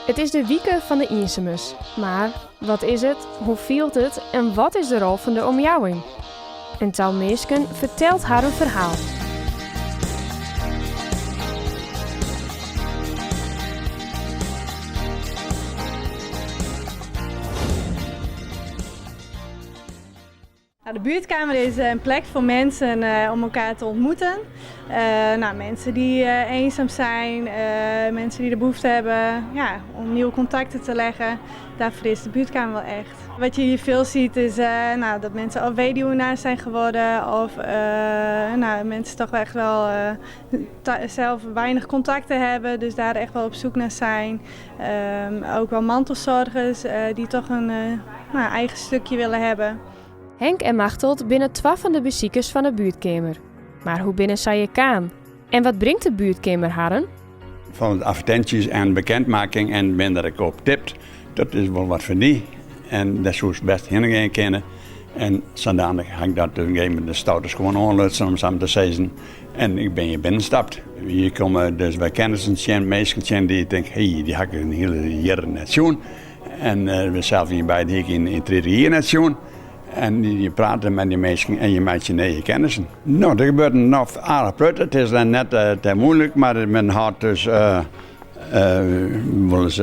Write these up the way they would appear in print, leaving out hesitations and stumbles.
Het is de wieke van de Iersumers. Maar wat is het, hoe voelt het en wat is de rol van de omjouwing? Een tal meesken vertelt haar een verhaal. De buurtkamer is een plek voor mensen om elkaar te ontmoeten. Mensen die eenzaam zijn, mensen die de behoefte hebben om nieuwe contacten te leggen. Daarvoor is de buurtkamer wel echt. Wat je hier veel ziet is dat mensen of weduwnaar zijn geworden of mensen toch echt wel zelf weinig contacten hebben. Dus daar echt wel op zoek naar zijn. Ook wel mantelzorgers die toch een eigen stukje willen hebben. Henk en Machteld binnen 12 van de bezoekers van de buurtkamer. Maar hoe binnen zij je kaan? En wat brengt de buurtkamer haren? Van advertenties en bekendmaking en ben dat ik op tipt, dat is wel wat voor die. En dat zou ik best heen kennen. En zodanig ga ik dat de stouters gewoon aanlutsen om samen te zeggen. En ik ben hier binnenstapt. Hier komen dus bij kennissen, mensen die denken, hey, die heb ik een hele jaren net zien. En we zelf hierbij die ik in 3 jaar net zien. En je praat met die mensen en je maakt je nieuwe kennissen. Nou, er gebeurt nog aardig prut. Het is dan net te moeilijk, maar men had dus wel eens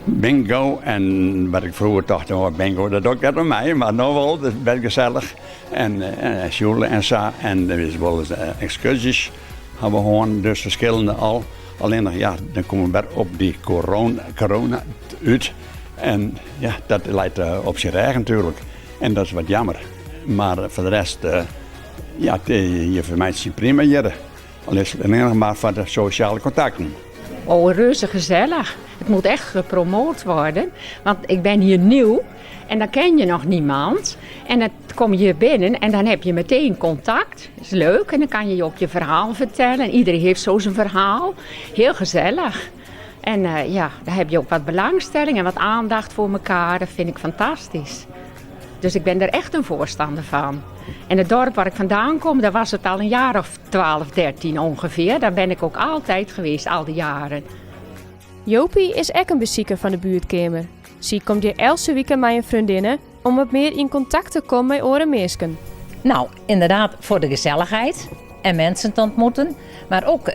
bingo. En wat ik vroeger dacht, bingo, dat doe ik net bij mij. Maar nou wel, dat is best gezellig. En scholen en zo. En er is wel eens excursies. Hebben we gewoon dus verschillende al. Alleen nog, ja, dan komen we weer op die corona uit. En ja, dat leidt op zich eigen natuurlijk. En dat is wat jammer. Maar voor de rest, je vermijdt je prima hier. Al is het alleen maar voor de sociale contacten. Oh, reuze gezellig. Het moet echt gepromoot worden. Want ik ben hier nieuw en dan ken je nog niemand. En dan kom je hier binnen en dan heb je meteen contact. Dat is leuk en dan kan je ook je verhaal vertellen. En iedereen heeft zo zijn verhaal. Heel gezellig. En daar heb je ook wat belangstelling en wat aandacht voor elkaar. Dat vind ik fantastisch. Dus ik ben er echt een voorstander van. En het dorp waar ik vandaan kom, daar was het al een jaar of 12, 13 ongeveer. Daar ben ik ook altijd geweest, al die jaren. Jopie is ook een bezoeker van de buurtkamer. Ze komt hier elke week met een vriendinnen om wat meer in contact te komen met andere mensen. Nou, inderdaad voor de gezelligheid en mensen te ontmoeten. Maar ook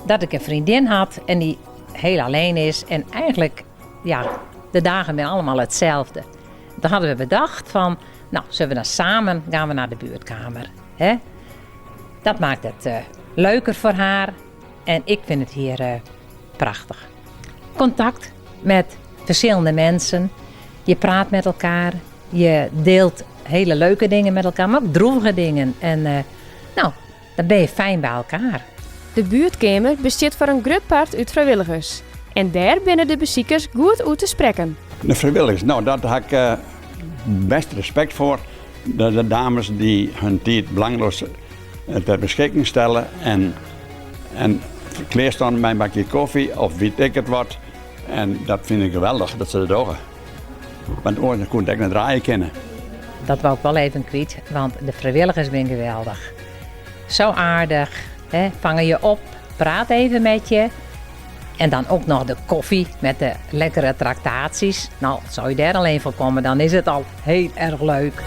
dat ik een vriendin had en die heel alleen is. En eigenlijk, de dagen zijn allemaal hetzelfde. Dan hadden we bedacht van, zullen we dan samen gaan we naar de buurtkamer. Hè? Dat maakt het leuker voor haar. En ik vind het hier prachtig. Contact met verschillende mensen. Je praat met elkaar. Je deelt hele leuke dingen met elkaar, maar ook droevige dingen. En dan ben je fijn bij elkaar. De buurtkamer bestaat voor een groot part uit vrijwilligers. En daar binnen de bezoekers goed uit te spreken. De vrijwilligers, daar heb ik best respect voor. De dames die hun tijd belangloos ter beschikking stellen. En kleerstaan bij een bakje koffie of weet ik het wat. En dat vind ik geweldig dat ze dat doen. Want ooit kon ik naar draaien kennen. Dat wou ik wel even kwijt, want de vrijwilligers zijn geweldig. Zo aardig, vangen je op, praat even met je. En dan ook nog de koffie met de lekkere tractaties. Nou, zou je daar alleen voor komen, dan is het al heel erg leuk.